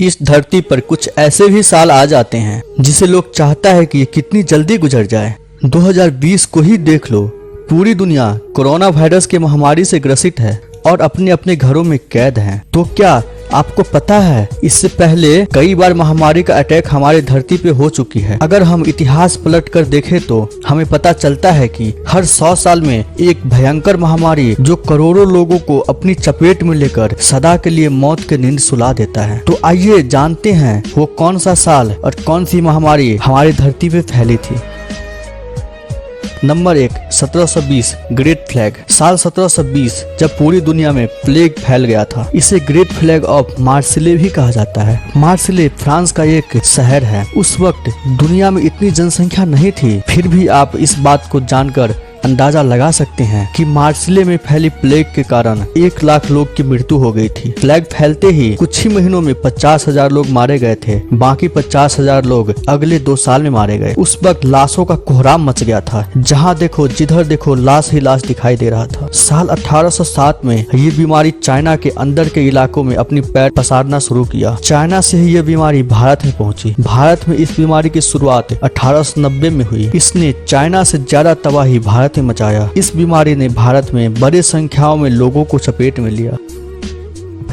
इस धरती पर कुछ ऐसे भी साल आ जाते हैं जिसे लोग चाहता है कि ये कितनी जल्दी गुजर जाए। 2020 को ही देख लो, पूरी दुनिया कोरोना वायरस के महामारी से ग्रसित है और अपने अपने घरों में कैद हैं। तो क्या आपको पता है इससे पहले कई बार महामारी का अटैक हमारे धरती पे हो चुकी है। अगर हम इतिहास पलट कर देखें तो हमें पता चलता है कि हर 100 साल में एक भयंकर महामारी जो करोड़ों लोगों को अपनी चपेट में लेकर सदा के लिए मौत के नींद सुला देता है। तो आइए जानते हैं वो कौन सा साल और कौन सी महामारी हमारी धरती पे फैली थी। Number 1, 1720 great plague. साल 1720 जब पूरी दुनिया में प्लेग फैल गया था। इसे ग्रेट प्लेग ऑफ मार्सिले भी कहा जाता है। मार्सिले फ्रांस का एक शहर है। उस वक्त दुनिया में इतनी जनसंख्या नहीं थी, फिर भी आप इस बात को जानकर अंदाजा लगा सकते हैं कि मार्सिले में फैली प्लेग के कारण 1 लाख लोग की मृत्यु हो गई थी। प्लेग फैलते ही कुछ ही महीनों में 50,000 लोग मारे गए थे। बाकी 50,000 लोग अगले 2 साल में मारे गए। उस वक्त लाशों का कोहराम मच गया था। जहां देखो जिधर देखो लाश ही लाश दिखाई दे रहा था। साल 1807 में ये बीमारी चाइना के अंदर के इलाकों में अपनी पैर पसारना शुरू किया। चाइना से ही ये बीमारी भारत में पहुंची। भारत में इस बीमारी की शुरुआत 1890 में हुई। इसने चाइना से ज्यादा तबाही भारत में मचाया। इस बीमारी ने भारत में बड़ी संख्याओं में लोगों को चपेट में लिया।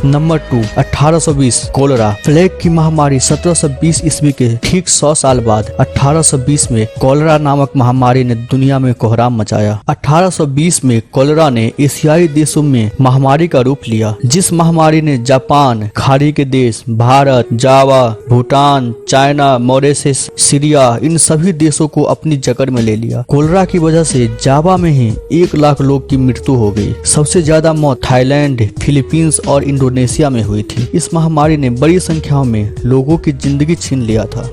Number 2, 1820 cholera. प्लेग की महामारी 1720 ईस्वी के ठीक 100 साल बाद 1820 में कोलेरा नामक महामारी ने दुनिया में कोहराम मचाया। 1820 में कोलेरा ने एशियाई देशों में महामारी का रूप लिया, जिस महामारी ने जापान, खाड़ी के देश, भारत, जावा, भूटान, चाइना, मॉरिशस, सीरिया इन सभी देशों को अपनी जकड़ में ले लिया। कोलेरा की वजह से जावा में ही 1 लाख लोग की मृत्यु हो गई। सबसे ज्यादा मौत थाईलैंड, फिलीपींस और इंडोनेशिया में हुई थी। इस महामारी ने बड़ी संख्या में लोगों की जिंदगी छीन लिया था।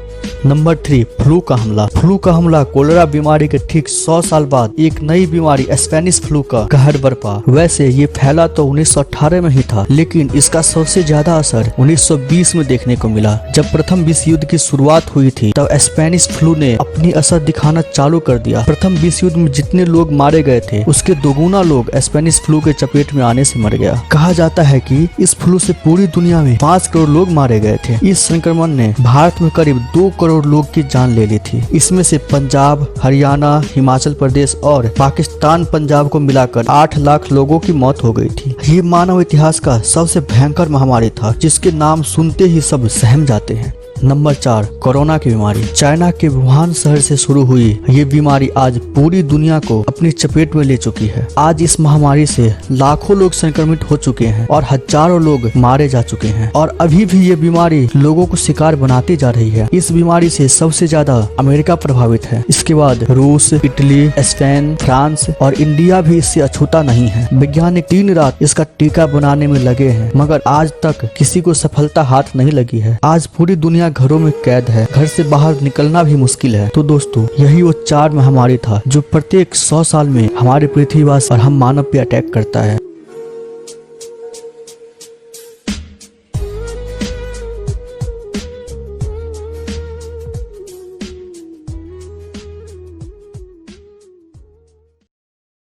नंबर 3, फ्लू का हमला। फ्लू का हमला कोलेरा बीमारी के ठीक 100 साल बाद एक नई बीमारी स्पेनिश फ्लू का कहर बरपा। वैसे ये फैला तो 1918 में ही था, लेकिन इसका सबसे ज्यादा असर 1920 में देखने को मिला। जब प्रथम विश्व युद्ध की शुरुआत हुई थी तब स्पेनिश फ्लू ने अपनी असर दिखाना चालू कर दिया। प्रथम विश्व युद्ध में जितने लोग मारे गए थे उसके दोगुना लोग स्पेनिश फ्लू के चपेट में आने से मर गया। कहा जाता है कि इस फ्लू से पूरी दुनिया में 5 करोड़ लोग मारे गए थे। इस संक्रमण ने भारत में करीब 2 करोड़ लोग की जान ले ली थी। इसमें से पंजाब, हरियाणा, हिमाचल प्रदेश और पाकिस्तान पंजाब को मिलाकर 8 लाख लोगों की मौत हो गई थी। ये मानव इतिहास का सबसे भयंकर महामारी था, जिसके नाम सुनते ही सब सहम जाते हैं। नंबर 4, कोरोना की बीमारी। चाइना के वुहान शहर से शुरू हुई ये बीमारी आज पूरी दुनिया को अपनी चपेट में ले चुकी है। आज इस महामारी से लाखों लोग संक्रमित हो चुके हैं और हजारों लोग मारे जा चुके हैं और अभी भी ये बीमारी लोगों को शिकार बनाती जा रही है। इस बीमारी से सबसे ज्यादा अमेरिका प्रभावित है। इसके बाद रूस, इटली, स्पेन, फ्रांस और इंडिया भी इससे अछूता नहीं है। वैज्ञानिक दिन रात इसका टीका बनाने में लगे हैं, मगर आज तक किसी को सफलता हाथ नहीं लगी है। आज पूरी दुनिया घरों में कैद है। घर से बाहर निकलना भी मुश्किल है। तो दोस्तों, यही वो 4 महामारी था जो प्रत्येक 100 साल में हमारे पृथ्वीवासी और हम मानव पे अटैक करता है।